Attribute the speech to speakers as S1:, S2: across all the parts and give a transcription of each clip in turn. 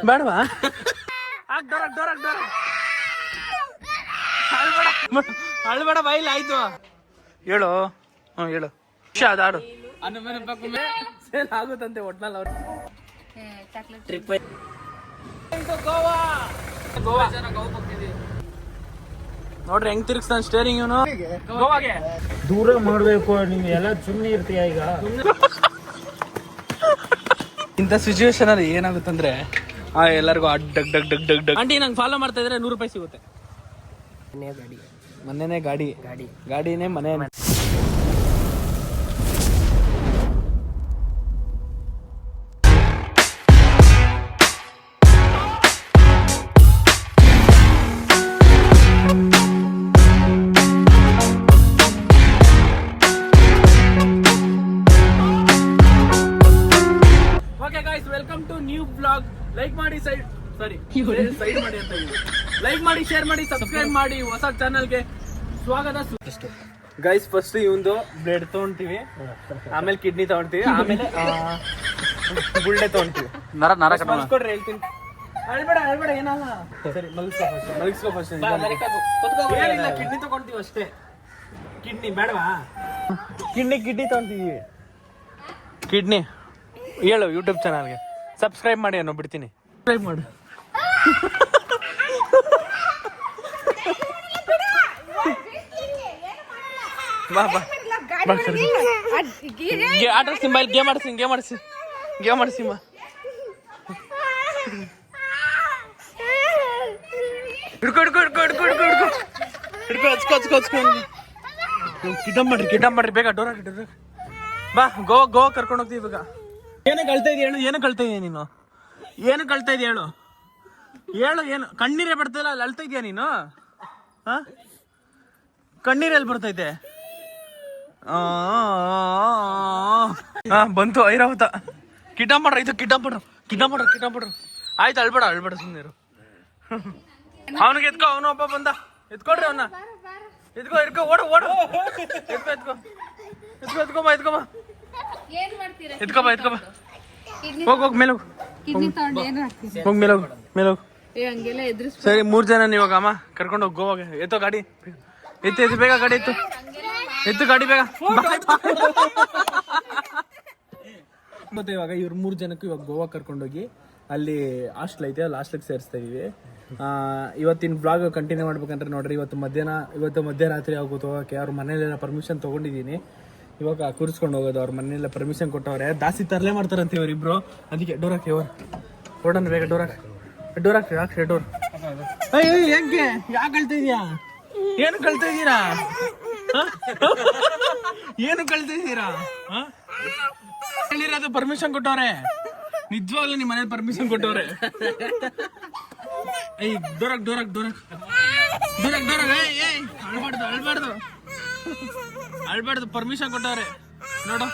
S1: ಬೇಡವಾ ಅಳ್ಬೇಡ ಬಾಯಿಲ್ಲ ಆಯ್ತು ಹೇಳು. ಹೇಳು ಅದಾಡು ಸೇಲ್ ಆಗುತ್ತಂತೆ ಒಟ್ನಲ್ಲಿ ಅವ್ರು ಟ್ರಿಪ್ ಗೋವಾ ಗೋವಾ ನೋಡ್ರಿ ಹೆಂಗ್ ತಿರ್ಗಿಸ್ತಾನೆ ಸ್ಟೇರಿಂಗ್ ಇವನು ಗೋವಾಗೆ.
S2: ದೂರ ಮಾಡ್ಬೇಕು ನೀವು ಎಲ್ಲ ಸುಮ್ಮನೆ ಇರ್ತೀಯ ಈಗ.
S1: ಇಂಥ ಸಿಚುವೇಶನ್ ಅಲ್ಲಿ ಏನಾಗುತ್ತಂದ್ರೆ ಎಲ್ಲರಿಗೂ ಡಗ್ ಡಗ್ ಡಗ್ ಡಗ್ ಡಗ್ ಆಂಟಿ ನಂಗೆ ಫಾಲೋ ಮಾಡ್ತಾ ಇದ್ರೆ 100 ರೂಪಾಯಿ ಸಿಗುತ್ತೆ. ಮನೆನೇ ಗಾಡಿನೇ ಮನೆ. Welcome to new blog. Like ಮಾಡಿ ಸೈಡ್ ಮಾಡಿ ಅಂತ ಲೈಕ್ ಮಾಡಿ, ಶೇರ್ ಮಾಡಿ, ಸಬ್ಸ್ಕ್ರೈಬ್ ಮಾಡಿ. ಹೊಸ ಚಾನಲ್ಗೆ ಸ್ವಾಗತ. ಗೈಸ್ ಫಸ್ಟ್ ಇವಂದು ಬ್ಲೇಡ್ ತಗೊಂತೀವಿ, ಆಮೇಲೆ ಕಿಡ್ನಿ ತಗೊಂತೀವಿ, ಆಮೇಲೆ ಗುಳ್ಳೆ ತಗೊಂತೀವಿ. ನರ ಕೊಡ್ರಿ ಹೇಳ್ತೀನಿ. ಅಳ್ಬೇಡ ಏನಲ್ಲ. ಸರಿ ಮಲಗಿಸ್ಕೋ ಫಸ್ಟ್. ಕಿಡ್ನಿ ತಗೊಂತೀವಿ ಅಷ್ಟೇ. ಕಿಡ್ನಿ ಬೇಡವಾ? ಕಿಡ್ನಿ ತಗೊಂತೀವಿ. ಕಿಡ್ನಿ ಹೇಳು ಯೂಟ್ಯೂಬ್ ಚಾನಲ್ಗೆ ಸಬ್ಸ್ಕ್ರೈಬ್ ಮಾಡಿ ಅನ್ನೋ ಬಿಡ್ತೀನಿ. ಸಬ್ಸ್ಕ್ರೈಬ್ ಮಾಡು. ಬಾ ಆಟಾಡ್ಸಿ ಬಾ, ಗೇಮ್ ಆಡಿಸಿ ಬಾ. ಹಿಡ್ಕೊ ಹಚ್ಕೊ. ಕಿಡಮ್ ಮಾಡ್ರಿ ಬೇಗ. ಡೋರ್ ಬಾ. ಗೋವಾ ಕರ್ಕೊಂಡು ಹೋಗ್ತೀವಿ ಇವಾಗ. ಏನಕ್ಕೆ ಅಳ್ತಾ ಇದೀಯ ಹೇಳು? ಏನಕ್ಕೆ ಅಳ್ತಾ ಇದೀಯ ನೀನು? ಏನಕ್ಕೆ ಅಳ್ತಾ ಇದೀಯ ಹೇಳು? ಏನು ಕಣ್ಣೀರೇ ಬರ್ತಿಲ್ಲ, ಅಲ್ಲಿ ಅಳ್ತಾ ಇದೀಯ ನೀನು? ಕಣ್ಣೀರಲ್ಲಿ ಬರ್ತೈತೆ. ಬಂತು ಐರಾವತ. ಕಿಟಾಮ್ ಮಾಡ್ರು. ಆಯ್ತು ಅಳ್ಬೇಡ ಸುಮ್ಮನೆ. ಅವನಿಗೆ ಎತ್ಕೋ, ಅವನು ಒಬ್ಬ ಬಂದ. ಎತ್ಕೊಡ್ರಿ ಅವನ್ನ. ಎತ್ಕೋ ಓಡು. ಎತ್ಕೊಬಾ. ಹೋಗ್ ಮೇಲೆ ಹೋಗ್. ಸರಿ 3 ಜನ ಇವಾಗ ಅಮ್ಮ ಕರ್ಕೊಂಡು ಹೋಗಿ ಗೋವಾಗೆ. ಎತ್ತೋ ಗಾಡಿ. ಎತ್ತು ಬೇಗ ಗಾಡಿ ಎತ್ತು ಗಾಡಿ ಬೇಗ. ಮತ್ತೆ ಇವಾಗ ಇವ್ರು 3 ಜನಕ್ಕೂ ಇವಾಗ ಗೋವಾ ಕರ್ಕೊಂಡೋಗಿ ಅಲ್ಲಿ ಹಾಸ್ಟೆಲ್ ಐತೆ, ಅಲ್ಲಿ ಹಾಸ್ಟೆಲ್ಗೆ ಸೇರಿಸ್ತಾ ಇದೀವಿ. ಇವತ್ತಿನ ಬ್ಲಾಗ್ ಕಂಟಿನ್ಯೂ ಮಾಡ್ಬೇಕಂದ್ರೆ ನೋಡ್ರಿ, ಇವತ್ತು ಮಧ್ಯರಾತ್ರಿ ಆಗೋದು ಹೋಗೋಕೆ. ಅವ್ರ ಮನೇಲೆಲ್ಲ ಪರ್ಮಿಷನ್ ತೊಗೊಂಡಿದ್ದೀನಿ. ಇವಾಗ ಕೂರಿಸ್ಕೊಂಡು ಹೋಗೋದು. ಅವ್ರ ಮನೆಯಲ್ಲ ಪರ್ಮಿಷನ್ ಕೊಟ್ಟವ್ರೆ. ದಾಸಿ ತರಲೆ ಮಾಡ್ತಾರಂತೆ ಇವರಿಬ್ರು. ಅದಕ್ಕೆ ಡೋರ್ ಹಾಕಿ ಓಡೋಣ ಬೇಗ. ಡೋರ್ ಹಾಕಿ ಡೋರ್. ಹೆಂಗೆ ಯಾಕೆ ಕಳ್ತಾ ಇದೀಯಾ? ಏನು ಕಳ್ತಾ ಇದ್ದೀರಾ? ಹೇಳಿರೋದು ಪರ್ಮಿಷನ್ ಕೊಟ್ಟವ್ರೆ. ನಿಜವಾಗ್ಲೂ ನಿಮ್ಮ ಮನೇಲಿ ಪರ್ಮಿಷನ್ ಕೊಟ್ಟವ್ರೆ. ಡೋರ್ ಅಳ್ಬಾರ್ದು ಪರ್ಮಿಷನ್ ಕೊಟ್ಟವ್ರೆ. ನೋಡು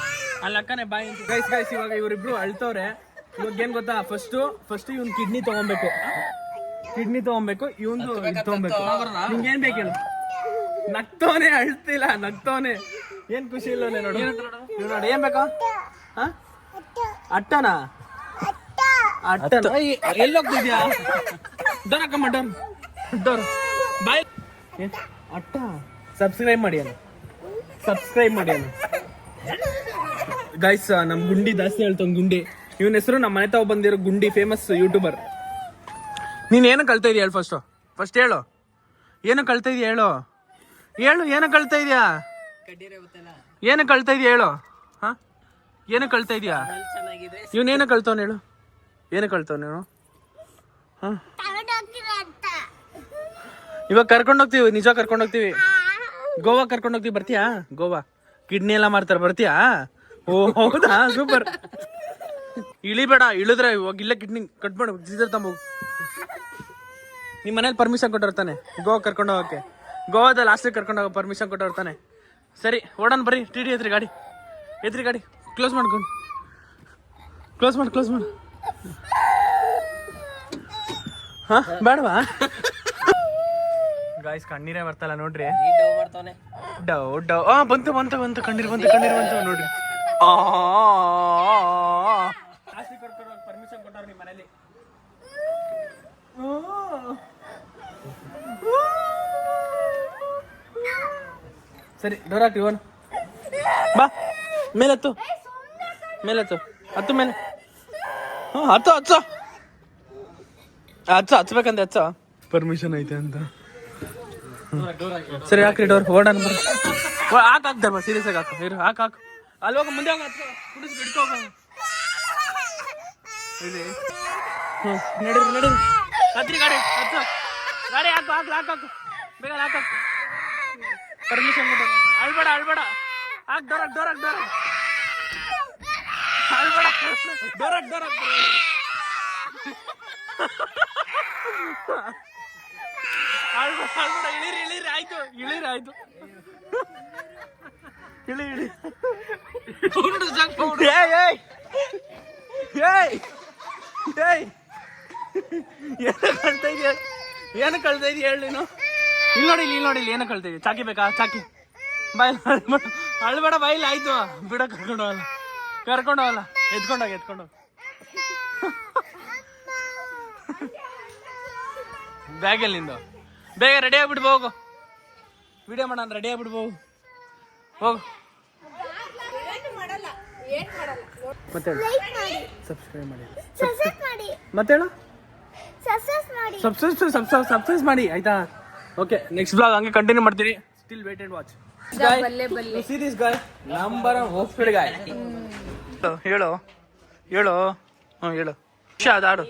S1: ಅಲ್ಲಿ ಅಕ್ಕನೇ ಬಾಯಿ. ಗೈಸ್ ಇವಾಗ ಇವರಿಬ್ರು ಅಳ್ತವ್ರೆ. ಇವಾಗ ಏನ್ ಗೊತ್ತಾ, ಫಸ್ಟ್ ಇವ್ನ್ ಕಿಡ್ನಿ ತಗೊಬೇಕು. ಇವಂದು ತಗೊಬೇಕು. ನಿಂಗೇನ್ ಬೇಕು ಹೇಳು? ನಗ್ತವನೆ, ಅಳ್ತಿಲ್ಲ, ನಗ್ತವನೆ. ಏನ್ ಖುಷಿ ಇಲ್ಲ ನೋಡು. ಏನ್ ಬೇಕಾ? ಅಟ್ಟನ ಎಲ್ಲೋಗ್ತಿದ್ಯಾ? ಡೋರ್ ಬಾಯ್. ಅಟ್ಟ ಸಬ್ಸ್ಕ್ರೈಬ್ ಮಾಡಿ ಗೈಸ್. ನಮ್ ಗುಂಡಿ ಜಾಸ್ತಿ ಹೇಳ್ತಾವ. ಗುಂಡಿ ಇವನ ಹೆಸರು. ನಮ್ಮ ಮನೆ ತಾವ್ ಬಂದಿರೋ ಗುಂಡಿ, ಫೇಮಸ್ ಯೂಟ್ಯೂಬರ್. ನೀನ್ ಏನು ಕಳ್ತಾ ಇದೀಯ ಹೇಳು? ಫಸ್ಟ್ ಹೇಳು. ಏನು ಕಳ್ತಾ ಇದೀಯ ಹೇಳು? ಏನು ಕಳ್ತಾ ಇದೀಯಾ? ಏನು ಕಳ್ತಾ ಇದೀಯ ಹೇಳು? ಏನು ಕಳ್ತಾ ಇದೀಯಾ? ಇವನೇನು ಕಳ್ತವನು ಹೇಳು? ಏನು ಕಳ್ತವ್ ನೀನು? ಇವಾಗ ಕರ್ಕೊಂಡೋಗ್ತೀವಿ, ನಿಜ ಕರ್ಕೊಂಡೋಗ್ತೀವಿ. ಗೋವಾ ಕರ್ಕೊಂಡೋಗ್ತೀವಿ. ಬರ್ತೀಯಾ? ಗೋವಾ ಕಿಡ್ನಿ ಎಲ್ಲ ಮಾಡ್ತಾರೆ. ಬರ್ತೀಯಾ? ಓ ಹೌದಾ, ಸೂಪರ್. ಇಳಿಬೇಡ. ಇಳಿದ್ರೆ ಇವಾಗ ಇಲ್ಲ ಕಿಡ್ನಿ ಕಟ್ ಮಾಡು. ಸೀದರ್ ತಂಬ. ನಿಮ್ಮ ಮನೇಲಿ ಪರ್ಮಿಷನ್ ಕೊಟ್ಟಿರ್ತಾನೆ ಗೋವಾ ಕರ್ಕೊಂಡು ಹೋಗಕ್ಕೆ. ಗೋವಾದ ಲಾಸ್ಟಿಗೆ ಕರ್ಕೊಂಡು ಹೋಗೋ ಪರ್ಮಿಷನ್ ಕೊಟ್ಟಿರ್ತಾನೆ. ಸರಿ ಓಡೋಣ ಬರ್ರಿ. ಟಿ ಎತ್ರಿ ಗಾಡಿ. ಕ್ಲೋಸ್ ಮಾಡ್ಕೊಂಡು ಕ್ಲೋಸ್ ಮಾಡು. ಬೇಡವಾ? ಗಾಯ್ಸ್ ಕಣ್ಣೀರೇ ಬರ್ತಲ್ಲ ನೋಡ್ರಿ. ಡವ್ ಬಂತು. ಕಣ್ಣೀರು ಬಂತು ನೋಡ್ರಿ. ಪರ್ಮಿಷನ್ ಕೊಟ್ಟವ್ರು ನಿಮ್ಮ ಮನೇಲಿ. ಸರಿ ಡೋರ್ ಹಾಕಿ ಇವನು ಬಾ ಮೇಲೆತ್ತು ಮೇಲೆತ್ತು ಹತ್ತು ಮೇಲೆ ಹ್ಞೂ ಹತ್ತು ಹಚ್ಬೇಕಂತೆ ಪರ್ಮಿಷನ್ ಐತೆ ಅಂತ ಸರಿ ಹಾಕ್ರಿ ಡೋರ್ ಓಡೋಣ ಬರ್ರಿ ಹಾಕ್ತಾರೆ ಬಾ ಸೀರಿಯಸ್ ಆಗಿ ಹಾಕು ಇರು ಹಾಕು ಅಲ್ಲಿ ಹೋಗ ಮುಂದೆ ಹೋಗ ಕುಡಿಸಿ ಬಿಡ್ಕೋ ಇಲ್ಲಿ ನಡೀರಿ ಹತ್ರಿ ಗಾಡಿ ಹತ್ತು ಗಾಡಿ ಹಾಕು ಬೇಗ ಹಾಕು ಪರ್ಮಿಷನ್ ಅಳ್ಬೇಡ ಹಾಕ್ ಡೋರ್ ಇಳಿರಿ ಆಯ್ತು ಇಳಿ ಏನು ಕಳ್ತಾ ಇದೀಯ ಹೇಳಿ ನೀನು ಇಲ್ಲಿ ನೋಡಿ ಏನು ಕಳ್ತಾ ಇದೀಯ ಚಾಕಿ ಬೇಕಾ ಚಾಕಿ ಬಾಯ್ ಅಳ್ಬೇಡ ಬಾಯಿಲಿ ಆಯ್ತು ಬಿಡ ಕರ್ಕೊಂಡು ಹೋಗಲ್ಲ ಎತ್ಕೊಂಡೋಗ ಬ್ಯಾಗಲ್ಲಿ ನಿಂದು ಬೇಗ ರೆಡಿ ಆಗ್ಬಿಟ್ಟು ಹೋಗು ವಿಡಿಯೋ ಮಾಡೋಣ ರೆಡಿ ಆಗ್ಬಿಟ್ಟು ಹೋಗು ಮತ್ತೆ ಸಬ್ಸ್ಕ್ರೈಬ್ ಮಾಡಿ ಮತ್ತೆ ಹೇಳು ಸಬ್ಸ್ಕ್ರೈಬ್ ಮಾಡಿ ಆಯ್ತಾ ಓಕೆ ನೆಕ್ಸ್ಟ್ ಬ್ಲಾಗ್ ಹಂಗೆ ಕಂಟಿನ್ಯೂ ಮಾಡ್ತೀನಿ still wait and watch see this guy number one hosted guy ಹೇಳು ಅದಾಡು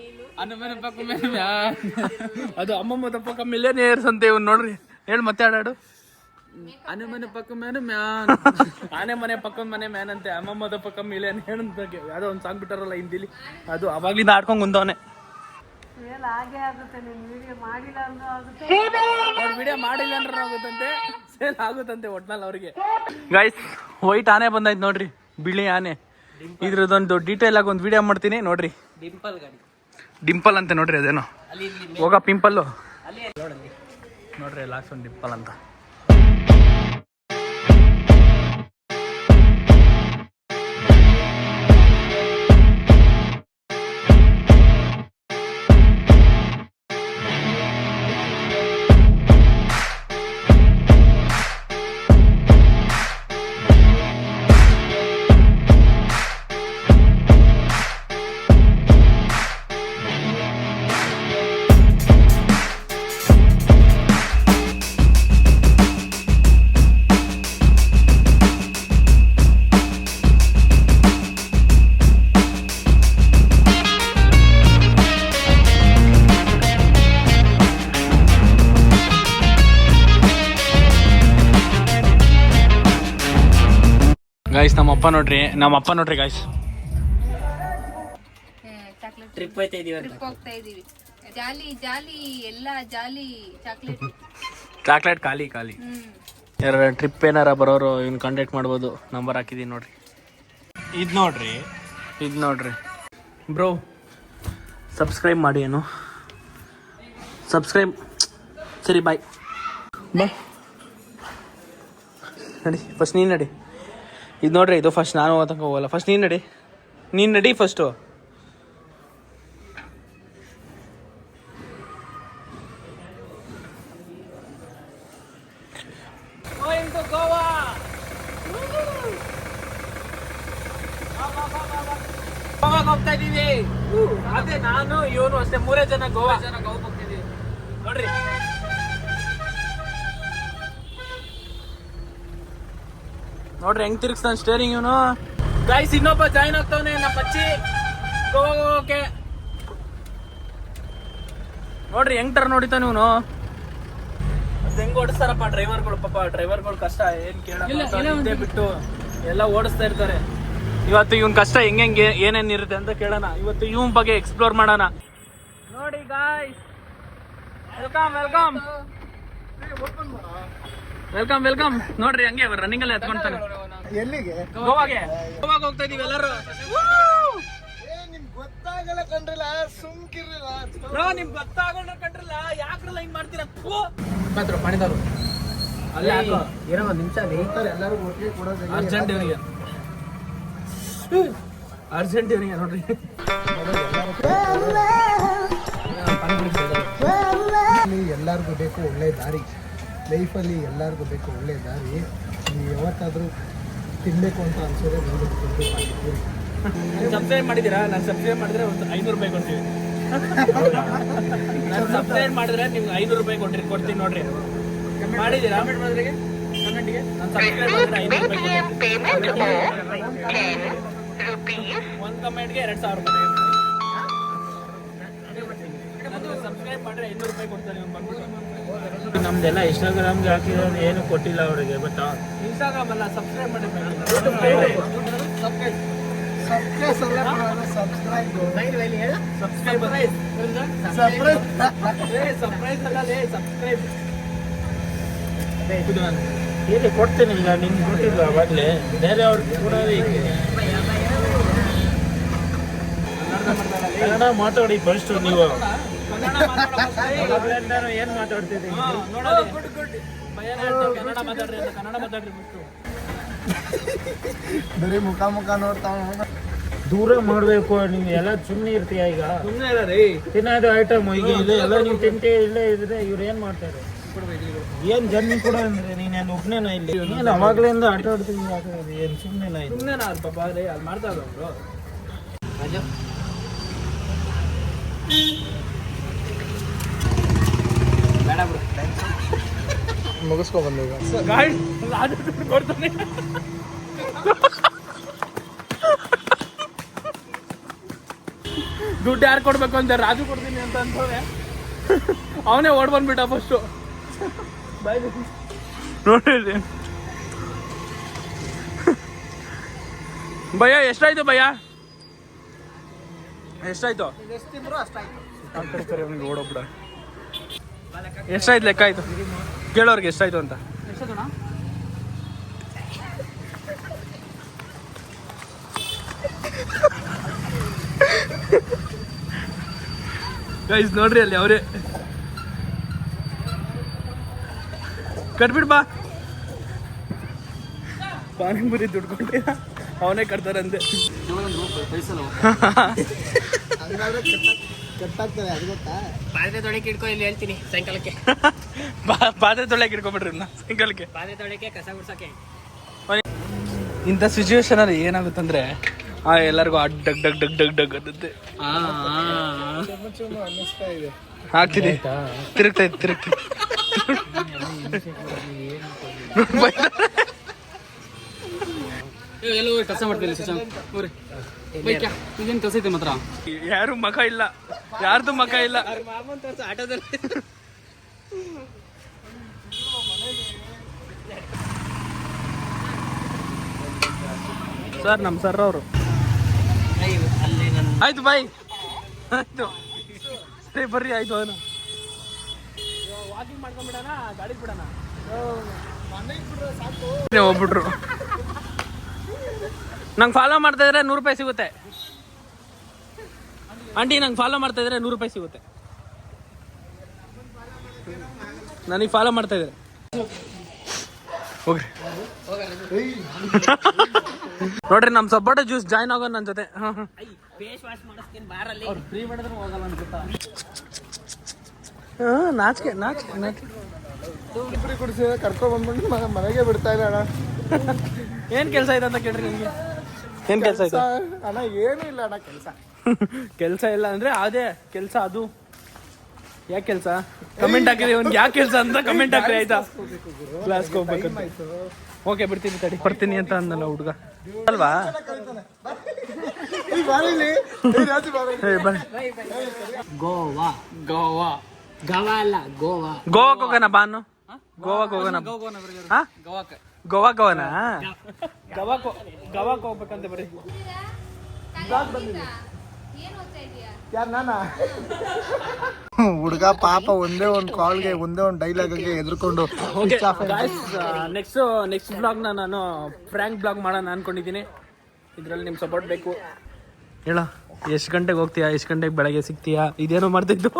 S1: ಅದು ಅಮ್ಮಮ್ಮ ತಪ್ಪಕ್ಕ ಮಿಲಿಯನೇರ್ಸ್ ಅಂತ ಇವ್ನು ನೋಡ್ರಿ ಹೇಳಿ ಮತ್ತೆ ಆಡಾಡು ಆನೆ ಮನೆ ಪಕ್ಕ ಮೇಲೆ ಮ್ಯಾನ್ ಆನೆ ಮನೆ ಪಕ್ಕದ ಮನೆ ಮ್ಯಾನ್ ಅಂತೆ ಅಮ್ಮಮ್ಮದ ಪಕ್ಕ ಮಿಲಿಯನೇರ್ ಅಂತ ಯಾವ್ದೋ ಒಂದು ಸಾಂಗ್ ಬಿಟ್ಟಾರಲ್ಲ ಹಿಂದಿಲಿ ಅದು ಅವಾಗ್ಲಿಂದ ಆಡ್ಕೊಂಡ್ ಕುಂತವನೆ ವಿಡಿಯೋ ಮಾಡಿಲ್ಲ ಅಂದ್ರೆ ಆಗುತ್ತಂತೆ ಸೇಲ್ ಆಗುತ್ತಂತೆ ಒಟ್ನಲ್ಲಿ ಅವ್ರಿಗೆ ಗೈಸ್ ವೈಟ್ ಆನೆ ಬಂದೈತ್ ನೋಡ್ರಿ ಬಿಳಿ ಆನೆ ಇದ್ರದೊಂದು ಡೀಟೇಲ್ ಆಗಿ ಒಂದು ವಿಡಿಯೋ ಮಾಡ್ತೀನಿ ನೋಡ್ರಿ ಡಿಂಪಲ್ ಅಂತ ನೋಡ್ರಿ ಅದೇನೋ ಹೋಗ ಪಿಂಪಲ್ಲು ನೋಡ್ರಿ ಲಾಸ್ಟ್ ಒಂದು ಡಿಂಪಲ್ ಅಂತ ಗಾಯ್ಸ್ ನಮ್ಮಪ್ಪ ನೋಡ್ರಿ ಗಾಯ್ಸ್
S3: ಟ್ರಿಪ್ ಹೋಗ್ತಾ ಇದೀವಿ ಜಾಲಿ ಎಲ್ಲ ಜಾಲಿ
S1: ಚಾಕ್ಲೇಟ್ ಖಾಲಿ ಯಾರ ಟ್ರಿಪ್ ಏನಾರ ಬರೋರು ಇವ್ನ ಕಾಂಟ್ಯಾಕ್ಟ್ ಮಾಡ್ಬೋದು ನಂಬರ್ ಹಾಕಿದೀನಿ ನೋಡ್ರಿ ಇದು ನೋಡ್ರಿ ಬ್ರೋ ಸಬ್ಸ್ಕ್ರೈಬ್ ಮಾಡಿ ಏನು ಸಬ್ಸ್ಕ್ರೈಬ್ ಸರಿ ಬಾಯ್ ನಡಿ ಫಸ್ಟ್ ನೀನು ನಡಿ ಇದು ನೋಡ್ರಿ ಇದು ಫಸ್ಟ್ ನಾನು ತನಕ ಹೋಗಲ್ಲ ಫಸ್ಟ್ ನೀನು ನಡಿ ಫಸ್ಟು ಗೋವಾಗೆ ಹೋಗ್ತಾ ಇದೀವಿ ಅದೇ ನಾನು ಇವನು ಅಷ್ಟೇ 3 ಜನ ಗೋವಾ ಹೋಗ್ತಿದೀವಿ ನೋಡ್ರಿ ಹೆಂಗ್ ತಿರ್ಗಿಸ್ತಾನೆ ಸ್ಟೇರಿಂಗ್ ಇವನು ಗೈಸ್ ಇನ್ನೊಬ್ಬ ಜಾಯ್ನ್ ಆಗ್ತಾವನೆ ನಮ್ಮ ಬಚ್ಚಿ ಗೋವಾಗೆ ಹೋಗೋಕೆ ನೋಡ್ರಿ ಹೆಂಗ್ ಟರ್ನ್ ನೋಡಿತಾನೆ ಇವನು ಅದು ಹೆಂಗ್ ಓಡಿಸ್ತಾರಪ್ಪ ಡ್ರೈವರ್ಗಳು ಕಷ್ಟ ಏನ್ ಕೇಳಲ್ಲ ಬಿಟ್ಟು ಎಲ್ಲ ಓಡಿಸ್ತಾ ಇರ್ತಾರೆ ಇವತ್ತು ಇವನ್ ಕಷ್ಟ ಹೆಂಗೆ ಏನೇನ್ ಇರುತ್ತೆ ಅಂತ ಕೇಳೋಣ ಇವತ್ತು ಇವನ್ ಬಗ್ಗೆ ಎಕ್ಸ್ಪ್ಲೋರ್ ಮಾಡೋಣ ನೋಡಿ ಗಾಯ್ಸ್ ವೆಲ್ಕಮ್ ನೋಡ್ರಿ ಹಂಗೆ ರನ್ನಿಂಗ್ ಅಲ್ಲಿ ಹತ್ಕೊಂತಾನೆ
S2: ಎಲ್ಲಿಗೆ
S1: ಗೋವಾಗೆ ಹೋಗ್ತಾ ಇದೀವಿ ಎಲ್ಲರೂ
S2: ಗೊತ್ತಾಗಲ್ಲ ಕಂಡ್ರಲ್ಲ
S1: ನಿಮ್ಗೆ ಗೊತ್ತಾಗಲ್ಲ ಕಂಡ್ರಲ್ಲ ಯಾಕ್ರಲ್ಲ ಹಿಂಗ್ ಮಾಡ್ತೀರ ಪಣಿದಾರು ಅಲ್ಲೇ ಹಾಕೋ
S2: ಏನೋ ಒಂದು ನಿಮಿಷ ವೆಹಿಕಲ್ ಎಲ್ಲರೂ ಒಟ್ಟಿಗೆ ಕೊಡೋದು
S1: ಅರ್ಜೆಂಟ್ ಇವನಿಗೆ ನೋಡ್ರಿ
S2: ಎಲ್ಲರಿಗೂ ಬೇಕು ಒಳ್ಳೆ ದಾರಿ. ಲೈಫಲ್ಲಿ ಎಲ್ಲರಿಗೂ ಬೇಕು ಒಳ್ಳೆ ದಾರಿ. ನೀವು ಯಾವತ್ತಾದರೂ ತಿನ್ನಬೇಕು ಅಂತ ಅನ್ಸೋದೇ ಬಂದು ತಿನ್ನಬೇಕಾಗಿತ್ತು.
S1: ಸಬ್ಸ್ಕ್ರೈಬ್ ಮಾಡಿದ್ದೀರಾ? ನಾನು ಸಬ್ಸ್ಕ್ರೈಬ್ ಮಾಡಿದ್ರೆ ಒಂದು 500 ರೂಪಾಯಿ ಕೊಡ್ತೀವಿ. ನಾನು ಸಬ್ಸ್ಕ್ರೈಬ್ ಮಾಡಿದ್ರೆ ನಿಮ್ಗೆ 500 ರೂಪಾಯಿ ಕೊಡ್ತೀನಿ ನೋಡ್ರಿ. ಮಾಡಿದ್ದೀರಾ? ಕಮೆಂಟ್ಗೆ ನಾನು ಸಬ್ಸ್ಕ್ರೈಬ್ ಮಾಡಿದ್ರೆ 500 ರೂಪಾಯಿ ಒಂದು ಕಮೆಂಟ್ಗೆ 2000 ರೂಪಾಯಿ. ಸಬ್ಸ್ಕ್ರೈಬ್ ಮಾಡಿದ್ರೆ 500 ರೂಪಾಯಿ ಕೊಡ್ತಾರೆ. ನೀವು ಬಂದ್ಬಿಟ್ಟು
S4: ನಮ್ದೆಲ್ಲ ಇನ್ಸ್ಟಾಗ್ರಾಮ್ಗೆ ಹಾಕಿರೋದು ಏನು ಕೊಟ್ಟಿಲ್ಲ ಅವರಿಗೆ. ಗೊತ್ತಾ?
S1: ಇನ್ಸ್ಟಾಗ್ರಾಮ್ ಅಲ್ಲ, ಸಬ್ಸ್ಕ್ರೈಬ್ ಮಾಡಿ.
S4: ಹೇಗೆ ಕೊಡ್ತೀನಿ ಈಗ, ನಿಮ್ಗೆ ಕೊಟ್ಟಿಲ್ಲ ಅವಾಗಲೇ, ಬೇರೆ ಅವ್ರಿಗೆ ಕೂಡ ಕನ್ನಡ ಮಾತಾಡಿ ಫಸ್ಟ್. ನೀವು ಏನು ಮಾತಾಡ್ತಿದ್ದೀರಿ?
S1: ಕನ್ನಡ ಮಾತಾಡ್ರಿ ಬಿಟ್ಟು
S2: ಬರೀ ಮುಖ ನೋಡ್ತಾ
S4: ದೂರ ಮಾಡಬೇಕು. ನೀವು ಎಲ್ಲ ಸುಮ್ಮನೆ ಇರ್ತೀಯ ಈಗ.
S1: ಸುಮ್ಮನೆ ಇಲ್ಲ ರೀ,
S4: ತಿನ್ನೋದು ಐಟಮ್ ಈಗ ಇದೆ ಎಲ್ಲ ನೀವು ತಿಂತೇ ಇಲ್ಲೇ ಇದ್ರೆ ಇವ್ರು ಏನು ಮಾಡ್ತಾರೆ? ಏನು ಜರ್ನಿ ಕೂಡ ಅಂದ್ರೆ ನೀನು ಒಬ್ಬನೇನ ಇಲ್ಲಿ? ಏನು ಅವಾಗಲಿಂದ ಆಟ ಆಡ್ತೀನಿ, ಏನು ಸುಮ್ಮನೆ ಇದು?
S1: ಸುಮ್ಮನೆ ಪಾಪ ರೀ, ಅಲ್ಲಿ ಮಾಡ್ತಾ ಇದ್ದವ್ರು. ಬೇಡ ಬಿಡು,
S2: ಮುಗಿಸ್ಕೊ ಬಂದೀಗ.
S1: ಕೊಡ್ತಾನೆ. ದುಡ್ಡು ಯಾರು ಕೊಡ್ಬೇಕು ಅಂತ ರಾಜು ಕೊಡ್ತೀನಿ ಅಂತ ಅಂತವ್ರೆ. ಅವನೇ ಓಡ್ ಬಂದ್ಬಿಟ್ಟ ಫಸ್ಟು. ನೋಡ್ರಿ ಭಯ್ಯ, ಎಷ್ಟಾಯ್ತು ಭಯ್ಯ? ಎಷ್ಟಾಯ್ತು? ಓಡೋಗ್ಬಿಡ. ಎಷ್ಟಾಯ್ತು ಲೆಕ್ಕ ಆಯ್ತು? ಕೇಳೋರ್ಗೆ ಎಷ್ಟಾಯ್ತು ಅಂತ. ಗೈಸ್ ನೋಡ್ರಿ ಅಲ್ಲಿ ಅವರೇ. ಕಟ್ಬಿಡ್ ಬಾ. ಪಾನಿಪುರಿ ದುಡ್ಡು ಕೊಟ್ಟಿಲ್ಲ, ಅವನೇ ಕಟ್ತಾರಂತೆ.
S2: ಕೆಟ್ಟಾಗ್ತದೆ, ಅದು ಗೊತ್ತಾ?
S5: ಪಾತ್ರೆ ತೊಳೆಕೆ ಇಟ್ಕೊ, ಇಲ್ಲಿ ಹೇಳ್ತೀನಿ ಸಾಯಂಕಾಲಕ್ಕೆ.
S1: ಪಾತ್ರೆ ತೊಳೆಯಕ್ಕೆ ಇಟ್ಕೊಂಡ್ಬಿಡ್ರಿ ಸಾಯಂಕಾಲಕ್ಕೆ.
S5: ಪಾತ್ರೆ ತೊಳೆಕೆ, ಕಸ ಗುಡ್ಸಕ್ಕೆ.
S1: ಇಂಥ ಸಿಚುವೇಶನ್ ಅಲ್ಲಿ ಏನಾಗುತ್ತಂದ್ರೆ ಎಲ್ಲರಿಗೂ ಡಗ್ ಡಗ್ ಡಗ್ ಡಗ್ ಡಗ್ ಅನ್ನುತ್ತೆ.
S2: ಚುಮ್ಮು ಅನ್ನಿಸ್ತಾ ಇದೆ.
S1: ಆಗ್ತಿದೆ, ತಿರುಗ್ತೈತೆ
S5: ಎಲ್ಲೋ ಕೆಲಸ ಮಾಡ್ತೀನಿ ಇದೇನು ಕೆಲಸ ಐತೆ ಮಾತ್ರ.
S1: ಯಾರು ಮಖ ಇಲ್ಲ, ಯಾರ್ದು ಮಖ ಇಲ್ಲ.
S5: ಆಟೋದಲ್ಲಿ
S1: ಸರ್, ನಮ್ಮ ಸರ್ ಅವರು. ಆಯ್ತು ಬಾಯ್, ಆಯ್ತು ಸರಿ ಬರ್ರಿ. ಆಯ್ತು, ಅವನು ವಾಕಿಂಗ್ ಮಾಡ್ಕೊಂಡ್ಬಿಡೋಣ, ಗಾಡಿ ಬಿಡೋಣ. ಹೋಗ್ಬಿಟ್ರು. ನಂಗೆ ಫಾಲೋ ಮಾಡ್ತಾ ಇದ್ರೆ 100 ರೂಪಾಯಿ ಸಿಗುತ್ತೆ. ಆಂಟಿ, ನಂಗೆ ಫಾಲೋ ಮಾಡ್ತಾ ಇದ್ರೆ 100 ರೂಪಾಯಿ ಸಿಗುತ್ತೆ. ನನಗೆ ಫಾಲೋ ಮಾಡ್ತಾ ಇದ್ರೆ ಹೋಗ್ರಿ. ನೋಡ್ರಿ, ನಮ್ಮ ಸಪೋಟ ಜ್ಯೂಸ್ ಜಾಯ್ನ್ ಆಗೋ ನನ್ನ ಜೊತೆ.
S5: ಫೇಸ್ ವಾಶ್ ಮಾಡಿಸ್ತೀನಿ ಬಾರಲ್ಲಿ.
S1: ಅವ್ರು ಫ್ರೀ ಮಾಡಿದ್ರೆ ಹೋಗಲ್ಲ ಅನ್ಸುತ್ತಾ? ನಾಚಿಕೆ
S2: ಇಬ್ಬರು ಕುಡಿಸಿ ಕರ್ಕೊಂಡ್ ಬಂದ್ಬಿಟ್ಟು ಮನೆಗೆ ಬಿಡ್ತಾ ಇಲ್ಲ ಅಣ್ಣ.
S1: ಏನ್ ಕೆಲಸ ಇದೆ ಅಂತ ಕೇಳ್ರಿ ನಿಮ್ಗೆ. ಏನ್ ಕೆಲಸ ಇದೆ
S2: ಅಣ್ಣ? ಏನೂ ಇಲ್ಲ ಅಣ್ಣ ಕೆಲಸ.
S1: ಕೆಲಸ ಇಲ್ಲ ಅಂದ್ರೆ ಅದೇ ಕೆಲಸ. ಅದು ಯಾಕೆ ಕೆಲಸ? ಕಮೆಂಟ್ ಹಾಕಿರಿ, ಅವ್ನಿಗೆ ಯಾಕೆ ಕೆಲಸ ಅಂತ ಕಮೆಂಟ್ ಹಾಕ್ರಿ ಆಯ್ತಾ? ಕ್ಲಾಸ್ಗೆ ಹೋಗ್ಬೇಕಂತ. ಓಕೆ, ಬಿಡ್ತೀನಿ ತಡಿ. ಬರ್ತೀನಿ ಅಂತ ಅಂದಲ್ಲ ಹುಡುಗ ಅಲ್ವಾ?
S5: ಗೋವಾ ಗೋವಾ ಗೋವಾ ಅಲ್ಲ, ಗೋವಾ.
S1: ಗೋವಾಕ್ ಹೋಗೋಣ ಬಾನು. ಗೋವಾಕ್ ಹೋಗೋಣ. ಗೋವಾಕ್ ಹೋಗೋಣ. ಗೋವಾಕ್ ಹೋಗ್ಬೇಕಂತ ಬರ್ರಿ.
S2: ಯಾರು ನಾನಾ? ಹುಡುಗ ಪಾಪ ಒಂದೇ ಒಂದು ಕಾಲ್ಗೆ, ಒಂದೇ ಒಂದು ಡೈಲಾಗ್ಗೆ ಎದ್ರುಕೊಂಡು.
S1: ನೆಕ್ಸ್ಟ್ ಬ್ಲಾಗ್ನ ನಾನು ಫ್ರ್ಯಾಂಕ್ ಬ್ಲಾಗ್ ಮಾಡೋಣ ಅನ್ಕೊಂಡಿದ್ದೀನಿ. ಇದ್ರಲ್ಲಿ ನಿಮ್ಮ ಸಪೋರ್ಟ್ ಬೇಕು. ಹೇಳ, ಎಷ್ಟು ಗಂಟೆಗೆ ಹೋಗ್ತೀಯಾ, ಎಷ್ಟು ಗಂಟೆಗೆ ಬೆಳಗ್ಗೆ ಸಿಗ್ತೀಯಾ? ಇದೇನೋ ಮಾಡ್ತಿದ್ದು.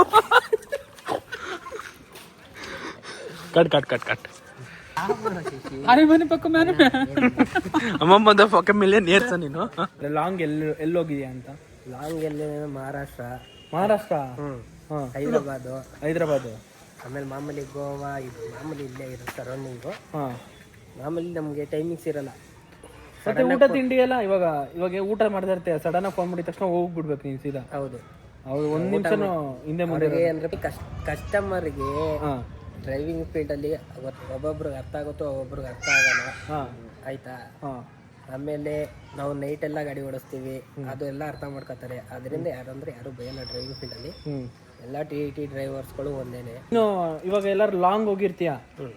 S1: ಕಟ್ ಅರೆ ಮನೆ ಪಕ್ಕ ಮ್ಯಾನೆ ಅಮ್ಮ ಬಂದ ಪಕ್ಕ ಮೇಲೆ ನೇರ್ಸ. ನೀನು ಲಾಂಗ್ ಎಲ್ಲಿ ಹೋಗಿದ್ಯಾ ಅಂತ?
S5: ಲಾಂಗ್ ಎಲ್ಲಿ? ಮಹಾರಾಷ್ಟ್ರ.
S1: ಮಹಾರಾಷ್ಟ್ರ,
S5: ಹೈದರಾಬಾದ್. ಆಮೇಲೆ ಮಾಮೂಲಿ ಗೋವಾ ಇದು ಮಾಮೂಲಿ ಇಲ್ಲೇ ಇರುತ್ತೆ ಸರೌಂಡಿಂಗು.
S1: ಹಾಂ.
S5: ಮಾಮೂಲಿ ನಮಗೆ ಟೈಮಿಂಗ್ಸ್ ಇರಲ್ಲ.
S1: ಮತ್ತೆ ಊಟ ತಿಂಡಿ ಎಲ್ಲ ಇವಾಗ ಊಟ ಮಾಡ್ತಾ ಇರ್ತೀಯ, ಸಡನ್ ಆಗಿ ಫೋನ್ ಮಾಡಿದ ತಕ್ಷಣ ಹೋಗ್ಬಿಡ್ಬೇಕು ನೀನು ಸೀದಾ.
S5: ಹೌದು.
S1: ಅವ್ರು ಒಂದು ನಿಮಿಷನೂ ಹಿಂದೆ ಮುಂದೆ
S5: ಅಂದರೆ ಕಸ್ಟಮರ್ಗೆ
S1: ಹಾಂ
S5: ಡ್ರೈವಿಂಗ್ ಫೀಲ್ಡಲ್ಲಿ ಒಬ್ಬೊಬ್ರಿಗೆ ಅರ್ಥ ಆಗುತ್ತೋ ಒಬ್ಬೊಬ್ರಿಗೆ ಅರ್ಥ ಆಗಲ್ಲ.
S1: ಹಾಂ
S5: ಆಯ್ತಾ.
S1: ಹಾಂ.
S5: ಆಮೇಲೆ ನಾವು ನೈಟ್ ಎಲ್ಲ ಗಾಡಿ ಓಡಿಸ್ತೀವಿ, ಅದು ಎಲ್ಲ ಅರ್ಥ ಮಾಡ್ಕೋತಾರೆ. ಅದರಿಂದ ಯಾರು ಭಯಲ್ಲ ಡ್ರೈವಿಂಗ್ ಫೀಲ್ಡಲ್ಲಿ. ಎಲ್ಲ ಟಿ ಡ್ರೈವರ್ಸ್ಗಳು ಒಂದೇನೆ.
S1: ಇನ್ನು ಇವಾಗ ಎಲ್ಲರೂ ಲಾಂಗ್ ಹೋಗಿರ್ತೀಯ,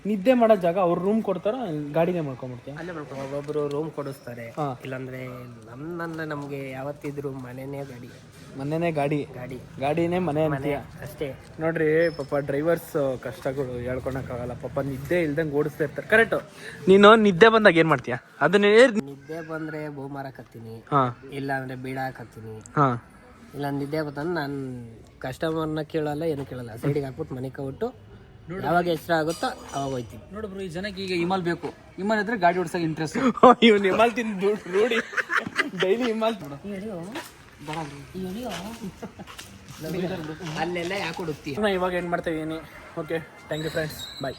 S1: ನಿದ್ದೆ ಮಾಡೋ ಜಾಗ ಅವ್ರು ರೂಮ್ ಕೊಡ್ತಾರ, ಗಾಡಿನೇ ಮಾಡ್ಕೊಂಡ್ಬಿಡ್ತೀಯ?
S5: ಅಲ್ಲೇ ಮಾಡ್ಕೊಂಡು ಒಬ್ಬೊಬ್ರು ರೂಮ್ ಕೊಡಿಸ್ತಾರೆ. ಇಲ್ಲಾಂದ್ರೆ ನಮ್ದಂದ್ರೆ ನಮ್ಗೆ ಯಾವತ್ತಿದ್ರು ಮನೆನೇ
S1: ಮನೆನೇ ಗಾಡಿನೇ ಮನೆ ಅಂತೀಯ
S5: ಅಷ್ಟೇ.
S1: ನೋಡ್ರಿ ಪಾಪ ಡ್ರೈವರ್ಸ್ ಕಷ್ಟಗಳು ಹೇಳ್ಕೊಳಕ್ಕಾಗಲ್ಲ. ಪಾಪ ನಿದ್ದೆ ಇಲ್ದಂಗೆ ಓಡಿಸ್ತಾ ಇರ್ತಾರೆ. ಕರೆಕ್ಟ್. ನೀನು ನಿದ್ದೆ ಬಂದಾಗ ಏನ್ ಮಾಡ್ತೀಯ? ಅದನ್ನೇ
S5: ನಿದ್ದೆ ಬಂದ್ರೆ ಬಹುಮಾರಕತ್ತೀನಿ,
S1: ಹಾ
S5: ಇಲ್ಲ ಅಂದ್ರೆ ಬೀಡ ಹಾಕತ್ತೀನಿ.
S1: ಹಾ.
S5: ಇಲ್ಲ ನಿದ್ದೆ ಬಂತಂದ್ರೆ ನಾನು ಕಸ್ಟಮರ್ನ ಕೇಳಲ್ಲ, ಏನು ಕೇಳಲ್ಲ, ಸೈಡಿಗೆ ಹಾಕ್ಬಿಟ್ಟು ಮನೆ ಕಬಿಟ್ಟು ಯಾವಾಗ ಎಚ್ಚರ ಆಗುತ್ತೋ ಅವಾಗ ಹೋಯ್ತೀವಿ.
S6: ನೋಡ್ಬ್ರು, ಈ ಜನಕ್ಕೆ ಈಗ ಹಿಮಾಲ್ ಬೇಕು. ಹಿಮಾಲ್ ಇದ್ರೆ ಗಾಡಿ ಓಡಿಸೋಕೆ ಇಂಟ್ರೆಸ್ಟ್.
S1: ಇವ್ನು ಹಿಮಾಲ್ ತಿಂದು ರೂಢಿ, ಡೈಲಿ ಹಿಮಾಲ್.
S5: ಅಲ್ಲೆಲ್ಲ ಯಾಕೆ ಹುಡುಕ್ತೀವಿ.
S1: ಇವಾಗ ಏನು ಮಾಡ್ತಾ ಇದ್ದೀನಿ. Okay, thank you friends, bye.